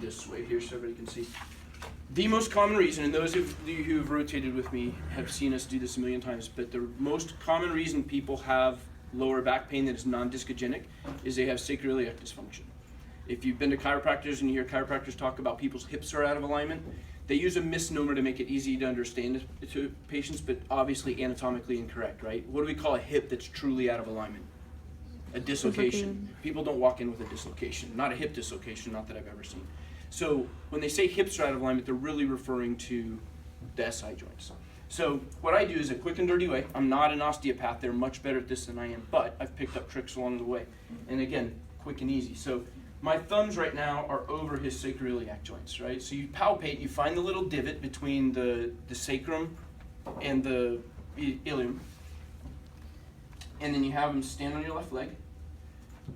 this way here so everybody can see. The most common reason, and those of you who have rotated with me have seen us do this a million times, but the most common reason people have lower back pain that is non-discogenic is they have sacroiliac dysfunction. If you've been to chiropractors and you hear chiropractors talk about people's hips are out of alignment, they use a misnomer to make it easy to understand to patients, but obviously anatomically incorrect, right? What do we call a hip that's truly out of alignment? A dislocation. People don't walk in with a dislocation, not a hip dislocation, not that I've ever seen. So when they say hips are out of alignment, they're really referring to the SI joints. So what I do is a quick and dirty way. I'm not an osteopath. They're much better at this than I am, but I've picked up tricks along the way. And again, quick and easy. So my thumbs right now are over his sacroiliac joints, right? So you palpate, you find the little divot between the sacrum and the ilium, and then you have him stand on your left leg.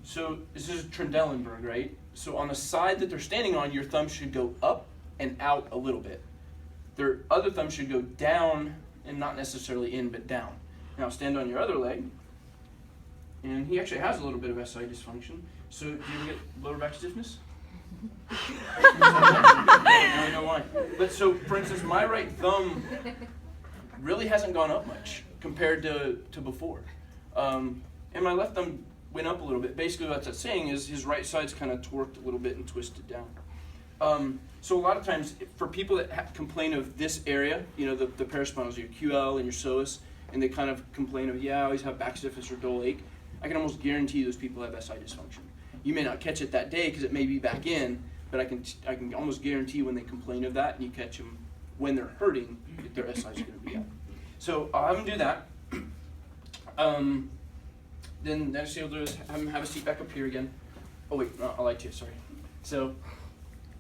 So this is Trendelenburg, right? So on the side that they're standing on, your thumb should go up and out a little bit. Their other thumb should go down, and not necessarily in, but down. Now stand on your other leg, and he actually has a little bit of SI dysfunction. So do you ever get lower back stiffness? Now I know why. But so, for instance, my right thumb really hasn't gone up much compared to before. And my left thumb went up a little bit. Basically what that's saying is his right side's kind of torqued a little bit and twisted down. So a lot of times, for people that complain of this area, you know, the paraspinals, your QL and your psoas, and they kind of complain of, yeah, I always have back stiffness or dull ache, I can almost guarantee those people have SI dysfunction. You may not catch it that day because it may be back in, but I can almost guarantee when they complain of that and you catch them when they're hurting, their SI is going to be out. So I'll have them do that. Then next thing I'll do is have him have a seat back up here again. Oh wait, no, I lied to you, sorry. So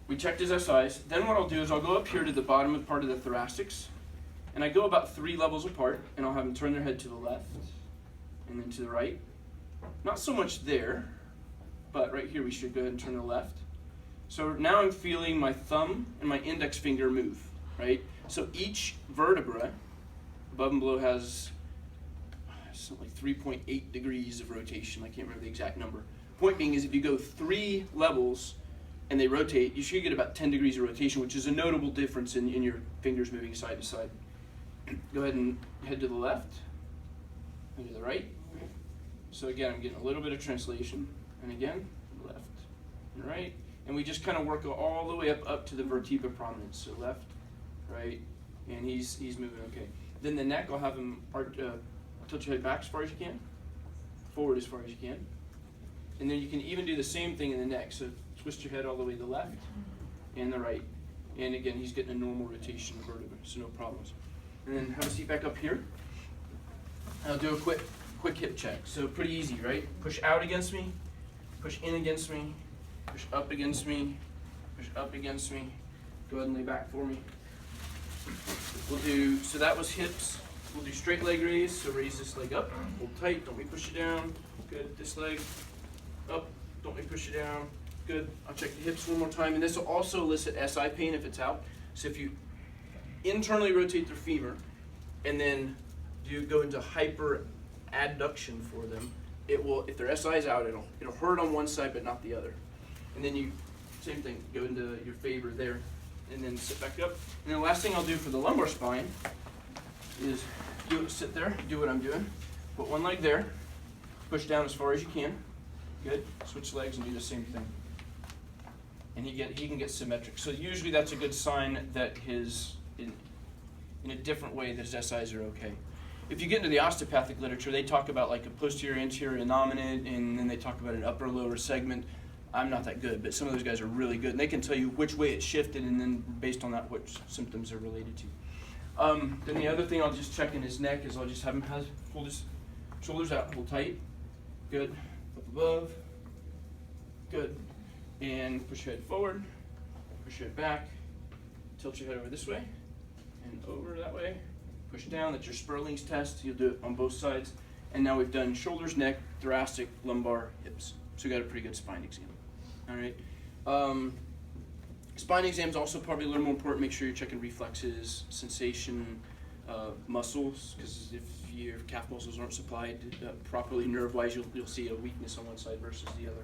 we checked his SIs. Then what I'll do is I'll go up here to the bottom of part of the thoracics, and I go about 3 levels apart, and I'll have them turn their head to the left and then to the right. Not so much there, but right here we should go ahead and turn to the left. So now I'm feeling my thumb and my index finger move, right? So each vertebra above and below has something like 3.8 degrees of rotation. I can't remember the exact number. Point being is if you go 3 levels and they rotate, you should get about 10 degrees of rotation, which is a notable difference in your fingers moving side to side. Go ahead and head to the left and to the right. So again, I'm getting a little bit of translation. And again, left and right. And we just kind of work all the way up to the vertebra prominence. So left, right, and he's moving okay. Then the neck, I'll have him tilt your head back as far as you can, forward as far as you can. And then you can even do the same thing in the neck. So twist your head all the way to the left and the right. And again, he's getting a normal rotation of vertebra, so no problems. And then have a seat back up here. I'll do a quick hip check. So pretty easy, right? Push out against me, push in against me, push up against me, push up against me. Go ahead and lay back for me. We'll do, so that was hips. We'll do straight leg raise. So raise this leg up, hold tight, don't let me push you down. Good, this leg up, don't let me push you down. Good, I'll check the hips one more time. And this will also elicit SI pain if it's out. So if you internally rotate their femur and then go into hyper adduction for them, it will, if their SI is out, it'll hurt on one side but not the other. And then you, same thing, go into your favor there and then sit back up. And then the last thing I'll do for the lumbar spine is sit there, do what I'm doing. Put one leg there, push down as far as you can. Good, switch legs and do the same thing. And he can get symmetric. So usually that's a good sign that in a different way that his SIs are okay. If you get into the osteopathic literature, they talk about like a posterior anterior innominate, and then they talk about an upper lower segment. I'm not that good, but some of those guys are really good, and they can tell you which way it shifted, and then based on that, which symptoms are related to. Then the other thing I'll just check in his neck is I'll just have him hold his shoulders out, hold tight. Good, up above. Good, and push your head forward, push your head back, tilt your head over this way, and over that way. Push down, that's your Sperling's test. You'll do it on both sides. And now we've done shoulders, neck, thoracic, lumbar, hips. So we got a pretty good spine exam. All right. Spine exam is also probably a little more important. Make sure you're checking reflexes, sensation, muscles, because if your calf muscles aren't supplied properly nerve-wise, you'll see a weakness on one side versus the other.